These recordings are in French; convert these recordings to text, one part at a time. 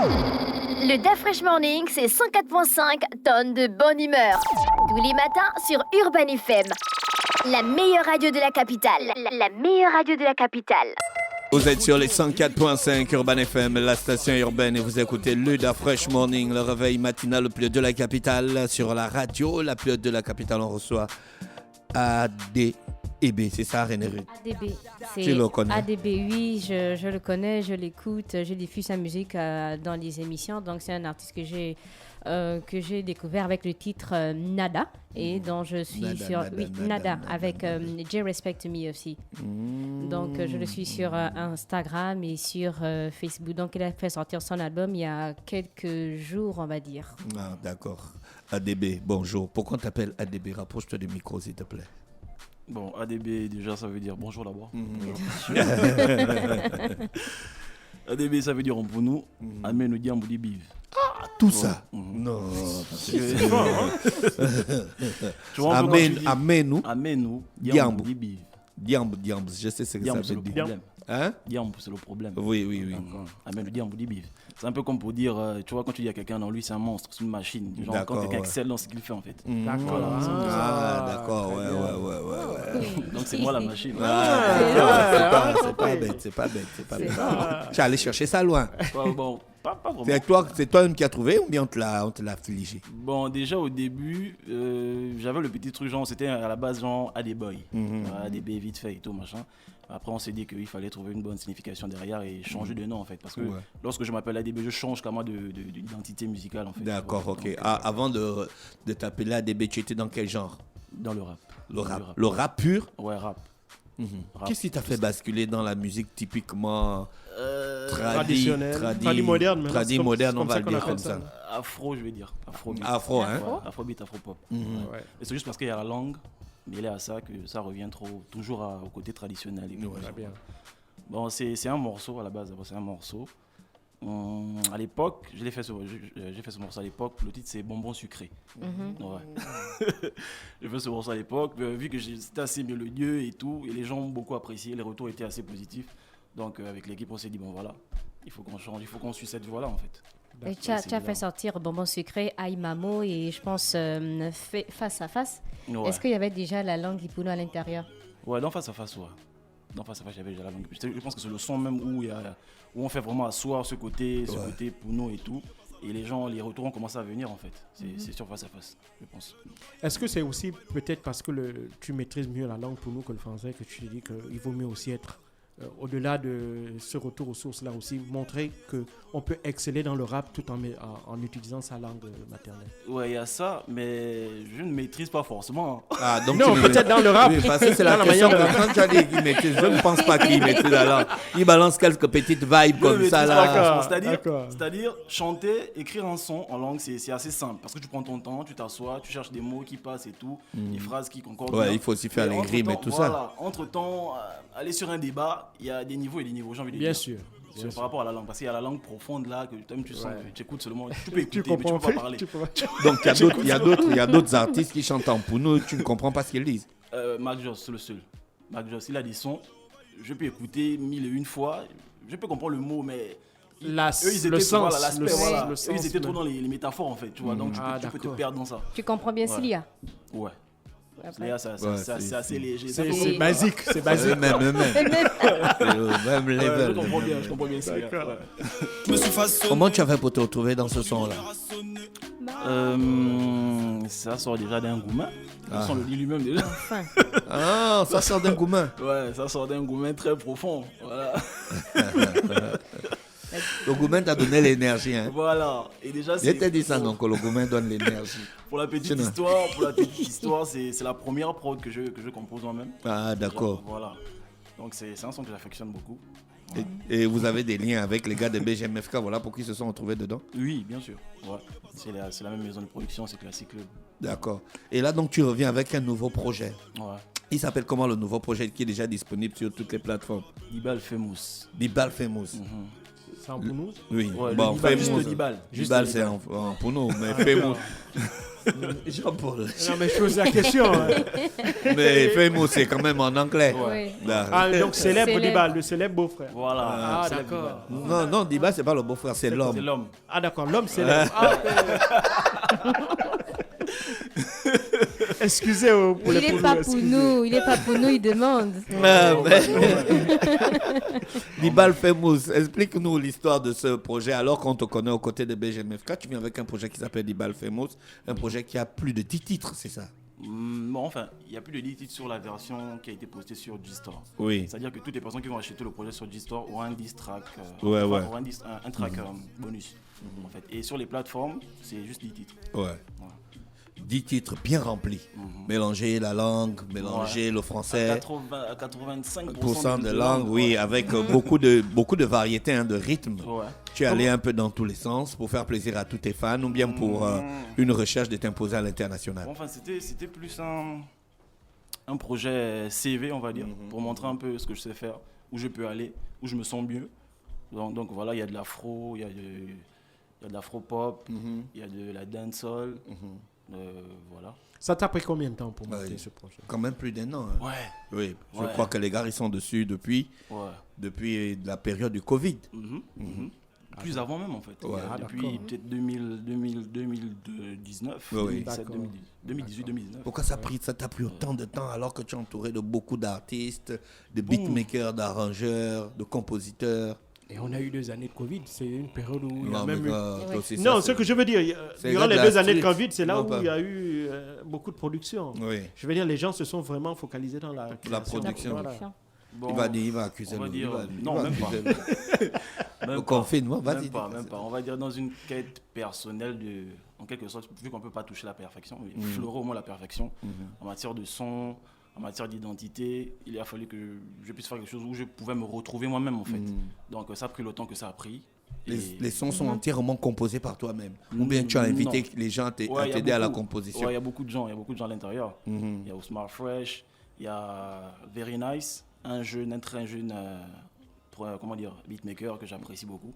Le Da Fresh Morning, c'est 104.5 tonnes de bonne humeur. Tous les matins sur Urban FM. La meilleure radio de la capitale. La meilleure radio de la capitale. Vous êtes sur les 104.5 Urban FM, la station urbaine, et vous écoutez le Da Fresh Morning, le réveil matinal le plus de la capitale. Sur la radio, la plus de la capitale, on reçoit ADB, c'est ça, René Rude? ADB, c'est tu le connais? ADB, oui, je le connais, je l'écoute, je diffuse sa musique dans les émissions. Donc c'est un artiste que j'ai découvert avec le titre Nada, et dont je suis Nada, avec J Respect Me aussi. Donc je le suis sur Instagram et sur Facebook. Donc il a fait sortir son album il y a quelques jours, on va dire. Ah, d'accord. ADB, bonjour. Pourquoi on t'appelle ADB? Rapproche-toi du micro, s'il te plaît. Bon, ADB, déjà, ça veut dire bonjour d'abord. ADB, ça veut dire pour nous, Amen, nous dit Amboudi Biv. Ah, tout ça? Non. Amen, nous dit Amboudi Biv. Diamb, je sais ce que ça veut dire. Hein? Diamb, c'est le problème. Oui. Amen, nous dit Amboudi Biv. C'est un peu comme pour dire, tu vois, quand tu dis à quelqu'un dans lui, c'est un monstre, c'est une machine. Genre, d'accord, quand quelqu'un excelle dans ce qu'il fait, en fait. D'accord. Voilà, d'accord, ouais. Donc, c'est moi la machine. C'est pas bête. Tu es allé chercher ça loin. Bon, pas vraiment. C'est toi-même qui as trouvé ou bien on te l'a affligé? Bon, déjà au début, j'avais le petit truc, genre, c'était à la base, genre, ADB, ADB vite fait et tout, machin. Après, on s'est dit qu'il fallait trouver une bonne signification derrière et changer de nom, en fait. Parce que lorsque je m'appelle ADB, je change carrément d'identité musicale, en fait. D'accord, ok. Avant de t'appeler ADB, tu étais dans quel genre? Dans le rap. Le rap pur? Ouais, rap. Qu'est-ce qui t'a fait basculer dans la musique typiquement traditionnelle, tradi moderne, on va le dire comme ça? Afro, je vais dire. Afro, hein? Afrobeat, afropop. Et c'est juste parce qu'il y a la langue mêlée à ça que ça revient toujours au côté traditionnel. Bon, c'est un morceau à la base, c'est un morceau. À l'époque, j'ai fait ce morceau à l'époque, le titre c'est Bonbon sucré. J'ai fait ce morceau à l'époque, vu que c'était assez mélodieux et tout, et les gens ont beaucoup apprécié, les retours étaient assez positifs. Donc avec l'équipe, on s'est dit, bon voilà, il faut qu'on change, il faut qu'on suive cette voie-là en fait. Et tu as fait sortir Bonbon sucré, Aïe Mamo et je pense Face à Face. Ouais. Est-ce qu'il y avait déjà la langue Ipouno à l'intérieur? Ouais, dans Face à Face, j'avais déjà la langue. Je pense que c'est le son même où on fait vraiment asseoir ce côté Pouno et tout. Et les retours ont commencé à venir en fait. C'est sur Face à Face, je pense. Est-ce que c'est aussi peut-être parce que tu maîtrises mieux la langue Pouno que le français que tu te dis qu'il vaut mieux aussi être au-delà de ce retour aux sources là aussi, montrer qu'on peut exceller dans le rap tout en utilisant sa langue maternelle? Ouais, il y a ça, mais je ne maîtrise pas forcément. Ah, donc non, peut-être dans le rap. Oui, parce que c'est la question. Quand tu as dit qu'il maîtrise, je ne pense pas qu'il maîtrise la langue. Il balance quelques petites vibes comme ça là. C'est-à-dire, chanter, écrire un son en langue, c'est assez simple. Parce que tu prends ton temps, tu t'assois, tu cherches des mots qui passent et tout, des phrases qui concordent. Ouais, il faut aussi faire les rimes et tout ça. Entre-temps, aller sur un débat, il y a des niveaux et des niveaux, j'ai envie de dire. Bien sûr. Par rapport à la langue, parce qu'il y a la langue profonde là que tu sens, que tu écoutes seulement, tu peux écouter, mais tu peux pas parler. Donc il y a d'autres artistes qui chantent en Pouno, tu ne comprends pas ce qu'ils disent. Mac Joss, c'est le seul. Mac Joss, il a des sons, je peux écouter 1001 fois, je peux comprendre le mot, mais eux, ils étaient ils étaient trop dans les métaphores en fait, tu vois, donc tu peux te perdre dans ça. Tu comprends bien Silia? Ouais. Là, c'est assez léger. C'est basique. C'est basique. Même level. Je comprends bien ça. Comment tu as fait pour te retrouver dans ce son-là? Ça sort déjà d'un goumin. Le son le dit lui-même déjà. Ah, ça sort d'un goumin. Ouais, ça sort d'un goumin très profond. Voilà. Le goumin t'a donné l'énergie. Hein. Voilà. Et déjà, je t'ai dit ça, donc le goumin donne l'énergie. Pour la petite histoire, c'est la première prod que je compose moi-même. Ah, d'accord. Voilà. Donc c'est un son que j'affectionne beaucoup. Et vous avez des liens avec les gars de BGMFK, voilà, pour qu'ils se sont retrouvés dedans? Oui, bien sûr. Ouais. C'est la même maison de production, c'est Classic Club. D'accord. Et là, donc, tu reviens avec un nouveau projet. Ouais. Il s'appelle comment le nouveau projet qui est déjà disponible sur toutes les plateformes? Dibal Famous. Dibal Famous. C'est en Pouno? Oui. Ouais, bon, Famous. Juste Dibal. Dibal, c'est en Pouno, mais Famous. Jean-Paul. Non, mais je pose la question. Hein. Mais Famous, c'est quand même en anglais. Oui. Là. Donc célèbre Dibal, le célèbre beau-frère. Voilà. D'accord. Non, Diba, c'est pas le beau-frère, c'est l'homme. C'est l'homme. Ah d'accord, l'homme célèbre. Excusez pour les Il n'est pas pour nous, il demande. Dibal Famous, explique-nous l'histoire de ce projet alors qu'on te connaît aux côtés de BGMFK. Tu viens avec un projet qui s'appelle Dibal Famous, un projet qui a plus de 10 titres, c'est ça? Bon, enfin, il y a plus de 10 titres sur la version qui a été postée sur G-Store. Oui. C'est-à-dire que toutes les personnes qui vont acheter le projet sur G-Store auront un diss track, Ouais. auront un track bonus. En fait. Et sur les plateformes, c'est juste 10 titres. Ouais. Voilà. 10 titres bien remplis. Mélanger la langue, mélanger le français. À 85% de langue, oui, avec beaucoup de variétés, hein, de rythme. Ouais. Tu es allé un peu dans tous les sens pour faire plaisir à tous tes fans ou bien pour une recherche de t'imposer à l'international? Bon, enfin, c'était plus un projet CV, on va dire, pour montrer un peu ce que je sais faire, où je peux aller, où je me sens mieux. Donc voilà, il y a de l'afro, il y a de l'afro-pop, il y a de la dancehall. Voilà. Ça t'a pris combien de temps pour monter ce projet? Quand même plus d'1 an. Hein. Ouais. Oui, je crois que les gars, ils sont dessus depuis la période du Covid. Plus avant même, en fait. Depuis peut-être 2019, 2018, 2019. Pourquoi ça t'a pris autant de temps alors que tu es entouré de beaucoup d'artistes, de beatmakers, d'arrangeurs, de compositeurs? Et on a eu 2 années de Covid, c'est une période où il y a Non, même eu... Non, ce que je veux dire, durant les 2 années de Covid, c'est là où il y a eu beaucoup de production. Oui. Je veux dire, les gens se sont vraiment focalisés dans la production. Voilà. Bon, il va accuser on va nous. dire, Il non, va même accuser pas. nous. Au confinement, vas-y. Même pas. On va dire dans une quête personnelle en quelque sorte, vu qu'on ne peut pas toucher la perfection, mais fleurer au moins la perfection en matière de son, en matière d'identité. Il a fallu que je puisse faire quelque chose où je pouvais me retrouver moi-même, en fait. Donc ça a pris le temps que ça a pris. Les sons sont entièrement composés par toi-même. Ou bien tu as invité les gens à t'aider à la composition? Oui, il y a beaucoup de gens à l'intérieur. Il y a Ousmar Fresh, il y a Very Nice, un très jeune beatmaker que j'apprécie beaucoup.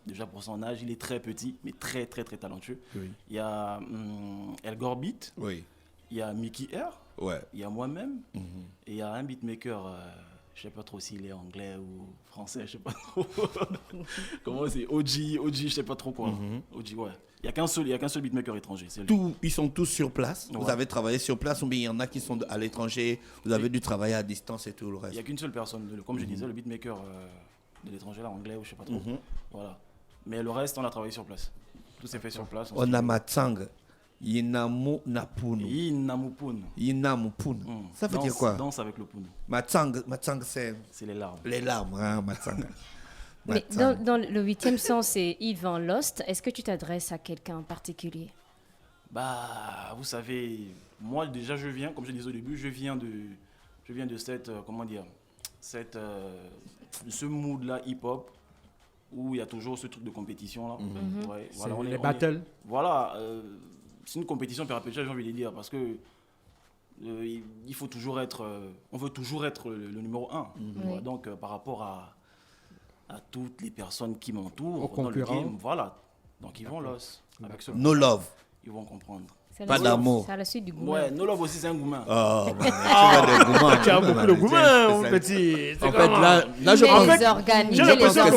Déjà pour son âge, il est très petit, mais très très très talentueux. Oui. Il y a El Gorbit, il y a Mickey R, il y a moi-même, et il y a un beatmaker, je ne sais pas trop s'il est anglais ou français, je ne sais pas trop. Comment c'est? OG, je ne sais pas trop quoi. OG, ouais. Il n'y a qu'un seul beatmaker étranger. Ils sont tous sur place? Vous avez travaillé sur place ou bien il y en a qui sont à l'étranger? Vous avez dû travailler à distance et tout le reste? Il n'y a qu'une seule personne, comme je disais, le beatmaker de l'étranger, là, anglais ou je ne sais pas trop. Voilà. Mais le reste, on a travaillé sur place. Tout s'est fait sur place. On a Matsang. Yinamupunu. Ça veut dire quoi? Danse avec le punu. Matsang, c'est les larmes. Les larmes, hein, Matsang. Mais dans le 8e sens, c'est Yvan Lost. Est-ce que tu t'adresses à quelqu'un en particulier? Bah, vous savez, moi déjà comme je disais au début, je viens de cette, ce mood-là hip-hop où il y a toujours ce truc de compétition là. Voilà, les battles. Voilà, c'est une compétition perpétuelle, j'ai envie de dire, parce que il faut toujours être, on veut toujours être le numéro 1. Donc par rapport à toutes les personnes qui m'entourent dans le game, voilà. Donc ils vont avec ce No love. Ils vont comprendre. Pas d'amour. C'est à la suite du Goumin. Ouais, No Love aussi c'est un Goumin. Oh, tu vas des Goumins. Tu as beaucoup de Goumin, mon petit. En fait, là je pense que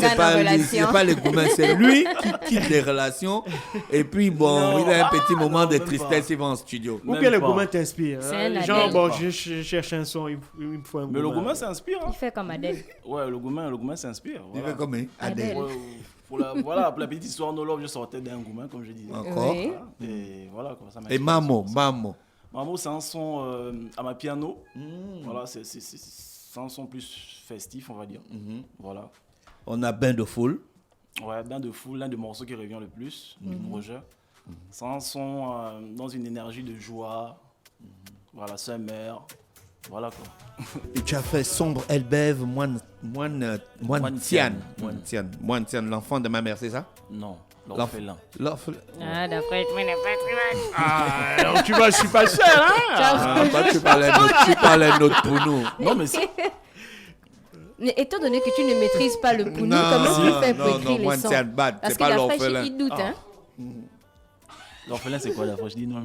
c'est pas les Goumins, c'est lui qui quitte les relations et puis bon, il a un petit moment de tristesse, il va en studio. Ou bien le Goumin t'inspire. Genre, bon, je cherche un son, il me faut un Goumin. Mais le Goumin s'inspire. Il fait comme Adèle. Ouais, le Goumin s'inspire. Il fait comme Adèle. Pour la petite histoire No Love, je sortais d'un Goumin, comme je disais. Encore. Et voilà, quoi, ça et Mamo, c'est un son à ma piano. Voilà, c'est un son plus festif, on va dire. Voilà. On a Bain de Foule. Ouais, Bain de Foule, l'un des morceaux qui revient le plus du projet. C'est un son dans une énergie de joie. Voilà, summer. Voilà quoi. Et tu as fait Sombre Elbève, Moine Tian, l'enfant de ma mère, c'est ça? Non, l'orphelin. Ah, d'après moi, il n'est pas très mal. Ah, donc tu vois, je suis pas cher, hein? Tu parlais notre pour nous. Non, mais c'est... Mais étant donné que tu ne maîtrises pas le pounou, comment tu fais pour écrire les sons? C'est pas l'orphelin. Il doute, hein? L'orphelin, c'est quoi d'abord? Je dis non.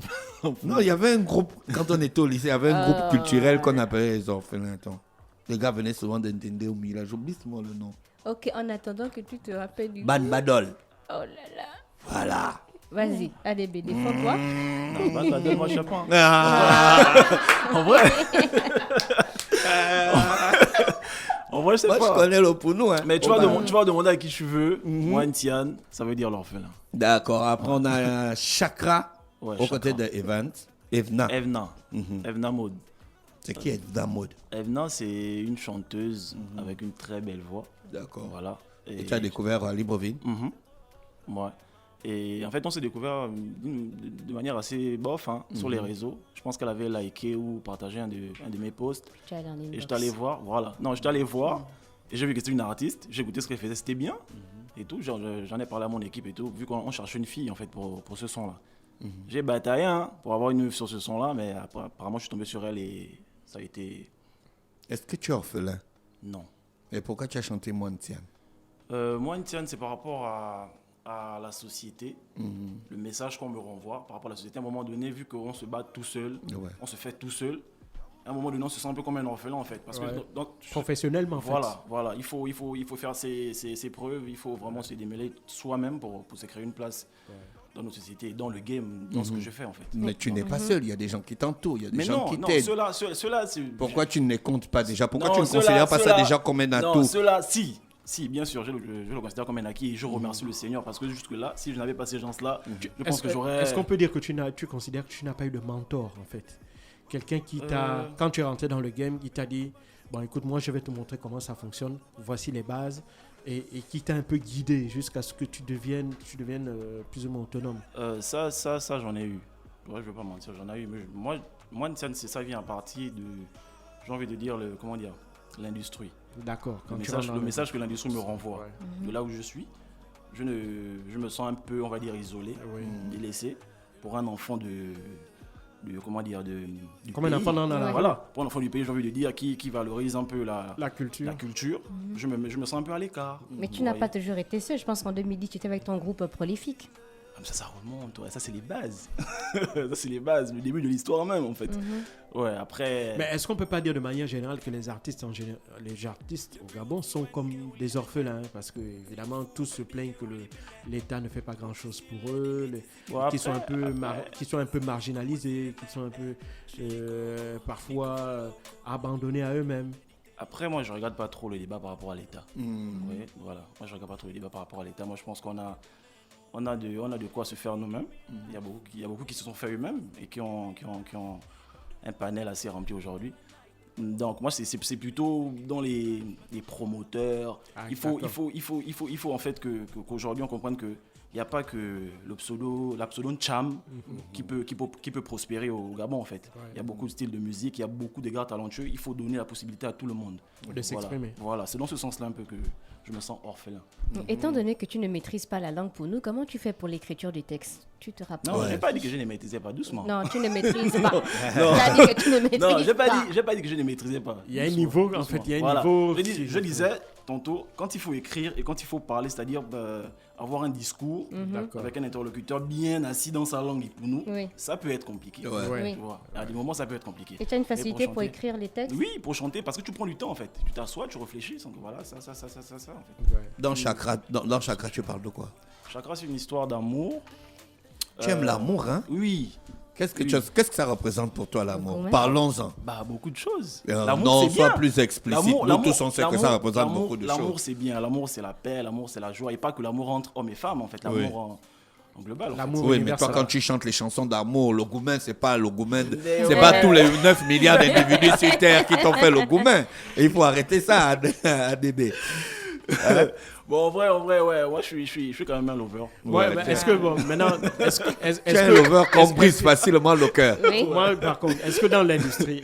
Non, il y avait un groupe, quand on était au lycée, il y avait un groupe culturel qu'on appelait les orphelins. Attends. Les gars venaient souvent d'Entender au Mila, j'oublie souvent le nom. Ok, en attendant que tu te rappelles du. Ban Badol. Oh là là. Voilà. Vas-y, ADB, défends-toi. Non, Ban Badol, moi je sais pas. En vrai, Je sais moi pas. je connais le Pounou. Hein. Mais tu vas demander à qui tu veux. Moi, Ntian, ça veut dire l'orphelin. D'accord, après on a Chakra Ouais, aux côtés Chakra. de Evna. Evna Mode. C'est qui Evna Mode? Evna, c'est une chanteuse avec une très belle voix. D'accord. Voilà. Et tu as découvert à Libreville? Ouais. Et en fait, on s'est découvert de manière assez bof sur les réseaux. Je pense qu'elle avait liké ou partagé un de mes posts. Et j'étais allé voir, voilà. Non, j'étais allé voir et j'ai vu que c'était une artiste. J'ai écouté ce qu'elle faisait, c'était bien. Et tout, j'en ai parlé à mon équipe et tout, vu qu'on cherchait une fille en fait pour ce son-là. J'ai bataillé pour avoir une meuf sur ce son-là, mais apparemment je suis tombé sur elle et ça a été... Est-ce que tu es orphelin? Non. Et pourquoi tu as chanté Mointian? Moi, Ntiyan, c'est par rapport à la société, le message qu'on me renvoie par rapport à la société. À un moment donné, vu qu'on se bat tout seul, on se fait tout seul, à un moment donné, on se sent un peu comme un orphelin en fait. Parce que professionnellement, en fait. Voilà. Il faut faire ses preuves, il faut vraiment se démêler soi-même pour se créer une place dans notre société, dans le game, dans ce que je fais en fait. Mais tu n'es pas seul, il y a des gens qui t'entourent, il y a des gens qui non, t'aident. ceux-là, c'est... Pourquoi tu ne les comptes pas déjà? Pourquoi Non, tu ne considères pas ça déjà comme un atout? Non, ceux-là, si, bien sûr, je le considère comme un acquis et je remercie le Seigneur parce que jusque-là, si je n'avais pas ces gens-là, je pense que j'aurais... Est-ce qu'on peut dire que tu considères que tu n'as pas eu de mentor en fait? Quelqu'un qui t'a, quand tu es rentré dans le game, il t'a dit, bon écoute, moi je vais te montrer comment ça fonctionne, voici les bases, et qui t'a un peu guidé jusqu'à ce que tu deviennes plus ou moins autonome? Ça j'en ai eu. Ouais, je ne veux pas mentir, j'en ai eu. Mais moi ça vient à partir de, j'ai envie de dire, l'industrie. D'accord. Le message que l'industrie me renvoie. De là où je suis, je me sens un peu, on va dire, isolé, délaissé pour un enfant du comme un pays. enfant dans la Voilà, pour un enfant du pays, j'ai envie de dire, qui valorise un peu la culture. Je me sens un peu à l'écart. Mais tu n'as pas toujours été seul. Je pense qu'en 2010, tu étais avec ton groupe prolifique. Ça remonte, ça c'est les bases. Ça c'est les bases, le début de l'histoire même en fait. Ouais, après... Mais est-ce qu'on peut pas dire de manière générale que les artistes au Gabon sont comme des orphelins, parce que évidemment tous se plaignent que l'État ne fait pas grand chose pour eux, qu'ils sont un peu marginalisés, qu'ils sont un peu parfois abandonnés à eux-mêmes. Après, moi je regarde pas trop le débat par rapport à l'État. Ouais, voilà. Moi je regarde pas trop le débat par rapport à l'État. Moi je pense qu'on a de quoi se faire nous-mêmes. Il y a beaucoup qui se sont fait eux-mêmes et qui ont un panel assez rempli aujourd'hui. Donc moi c'est plutôt dans les promoteurs. Il faut en fait qu'aujourd'hui on comprenne que il n'y a pas que la pseudo Cham qui peut prospérer au Gabon en fait. Il y a beaucoup de styles de musique, il y a beaucoup de gars talentueux. Il faut donner la possibilité à tout le monde de s'exprimer. Voilà, c'est dans ce sens-là un peu que je me sens orphelin. Étant donné que tu ne maîtrises pas la langue pour nous, comment tu fais pour l'écriture du texte? Tu te rappelles? Non, je n'ai pas dit que je ne maîtrisais pas, doucement. Non, tu ne maîtrises pas. Non. Tu as dit que tu ne maîtrises pas. Non, j'ai pas dit que je ne maîtrisais pas. Il y a un niveau, en fait, il y a un niveau... Je disais tantôt, quand il faut écrire et quand il faut parler, c'est-à-dire avoir un discours avec un interlocuteur bien assis dans sa langue pour nous, ça peut être compliqué. Oui. À des moments, ça peut être compliqué. Et tu as une facilité pour écrire les textes? Oui, pour chanter, parce que tu prends du temps en fait. Tu t'assois, tu réfléchis, donc voilà, ça en fait. Dans Chakra, tu parles de quoi? Chakra, c'est une histoire d'amour. Tu aimes l'amour, hein? Oui. Qu'est-ce que ça représente pour toi, l'amour? Parlons-en. Beaucoup de choses. Non, sois plus explicite. Nous tous, on sait que ça représente beaucoup de choses. L'amour, c'est bien. L'amour, c'est la paix. L'amour, c'est la joie. Et pas que l'amour entre hommes et femmes, en fait. L'amour en global. Oui, mais toi, quand tu chantes les chansons d'amour, le goumen, c'est pas le goumen. C'est pas tous les 9 milliards d'individus sur Terre qui t'ont fait le goumen. Et il faut arrêter ça, ADB. Bon, en vrai, ouais. Moi, je suis quand même un lover. Ouais, mais est-ce que, bon, maintenant... Tu es un lover qu'on brise facilement le cœur. Oui. Moi, par contre, est-ce que dans l'industrie,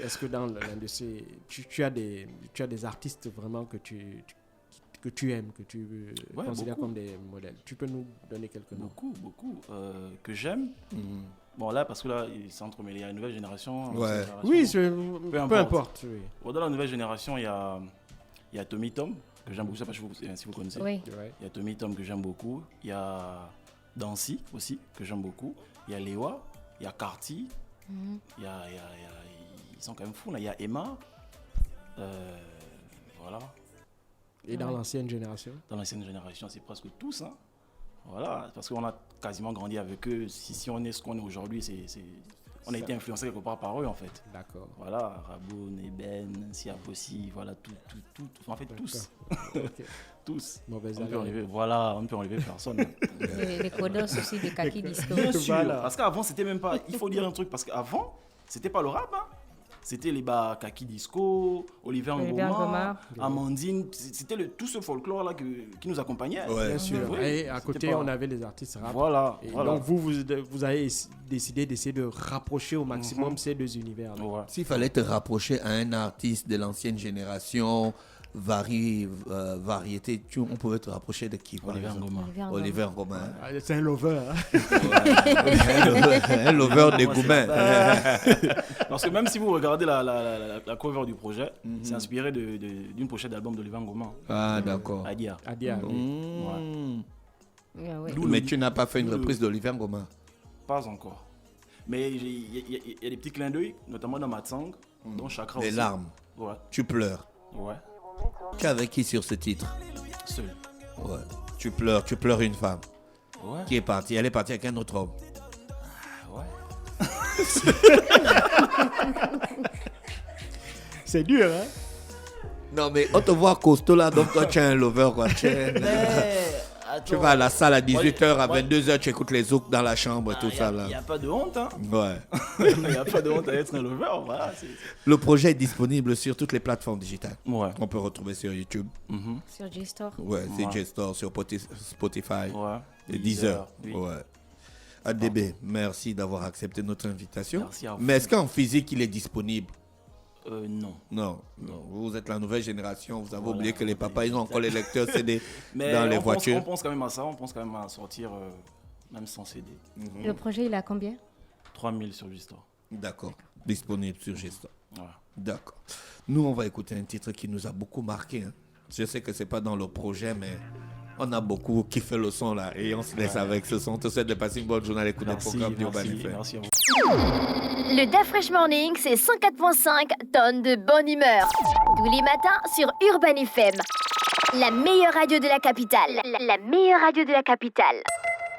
tu as des artistes vraiment que tu aimes, que tu considères comme des modèles? Tu peux nous donner quelques noms? Beaucoup. Que j'aime. Bon, là, parce que là, il s'est entremêlé. Il y a une nouvelle génération. Ouais. Oui, peu importe. Oui. Bon, dans la nouvelle génération, il y a Tommy Tom, que j'aime beaucoup. Je ne sais pas si vous connaissez. Oui. Il y a Tommy Tom que j'aime beaucoup. Il y a Dancy aussi, que j'aime beaucoup. Il y a Léa, il y a Carty, il y a, ils sont quand même fous là. Il y a Emma, voilà. Et dans l'ancienne génération? Dans l'ancienne génération, c'est presque tous, hein. Voilà, parce qu'on a quasiment grandi avec eux. Si on est ce qu'on est aujourd'hui, on a été influencé quelque part par eux en fait. D'accord. Voilà, Raboun, Eben, Siapossi, voilà, tout, en fait tous. Okay. Tous. On Mauvaise peut allure. enlever, voilà, on ne peut enlever personne. Les codos aussi de Kaki Disco. Bien sûr, Voilà. parce qu'avant c'était même pas, il faut dire un truc, parce qu'avant c'était pas le rap, hein. C'était les Kaki Disco, Oliver Ngoma, Amandine, c'était tout ce folklore là qui nous accompagnait. Ouais. Bien sûr. Oui, Et à côté, on avait les artistes rap. Voilà, Et voilà. donc vous avez décidé d'essayer de rapprocher au maximum ces deux univers. Ouais. S'il fallait te rapprocher à un artiste de l'ancienne génération, variété, on pouvait te rapprocher de qui par Oliver exemple? Ngoma. Oliver Ngoma. Ah, c'est un lover. Hein? Un lover des Goumains. Parce que même si vous regardez la cover du projet, c'est inspiré d'une pochette d'album d'Oliver Ngoma. Ah, d'accord. Adia. Adia. Ah ouais. Mais tu n'as pas fait une reprise d'Oliver Ngoma? Pas encore. Mais il y a des petits clins d'œil, notamment dans Matsang, dont Chakra Les aussi. larmes. Ouais. Tu pleures. Ouais. Tu es avec qui sur ce titre? Seul. Ouais. Tu pleures une femme Ouais. qui est partie. Elle est partie avec un autre homme. Ouais. C'est dur, hein? Non, mais on te voit costaud là, donc toi tu es un lover, quoi. Tu vas à la salle à 18h, à 22h, tu écoutes les zouks dans la chambre et tout ça là. Il n'y a pas de honte, hein. Ouais. Il n'y a pas de honte à être un lover, voilà. Le projet est disponible sur toutes les plateformes digitales. Ouais. On peut retrouver sur YouTube. Sur G-Store. Ouais, c'est Ouais. J-Store, sur Spotify Ouais. et Deezer. Oui. Ouais. ADB, merci d'avoir accepté notre invitation. Merci à vous. Mais est-ce qu'en physique il est disponible? Non. Non, non. Vous êtes la nouvelle génération, vous avez Voilà. oublié que les papas, ils ont encore les lecteurs CD Mais dans les on voitures. pense quand même à ça, on pense quand même à sortir, même sans CD. Le projet, il a combien? 3000 sur G-Store. D'accord, disponible sur G-Store. Voilà. D'accord. Nous, on va écouter un titre qui nous a beaucoup marqué. Hein. Je sais que c'est pas dans le projet, mais on a beaucoup kiffé le son là et on se laisse avec ce son. On te souhaite de passer une bonne journée à l'écoute des programmes d'Urban FM. Merci à vous. Le Fresh Morning, c'est 104.5 tonnes de bonne humeur. Tous les matins sur Urban FM. La meilleure radio de la capitale. La meilleure radio de la capitale.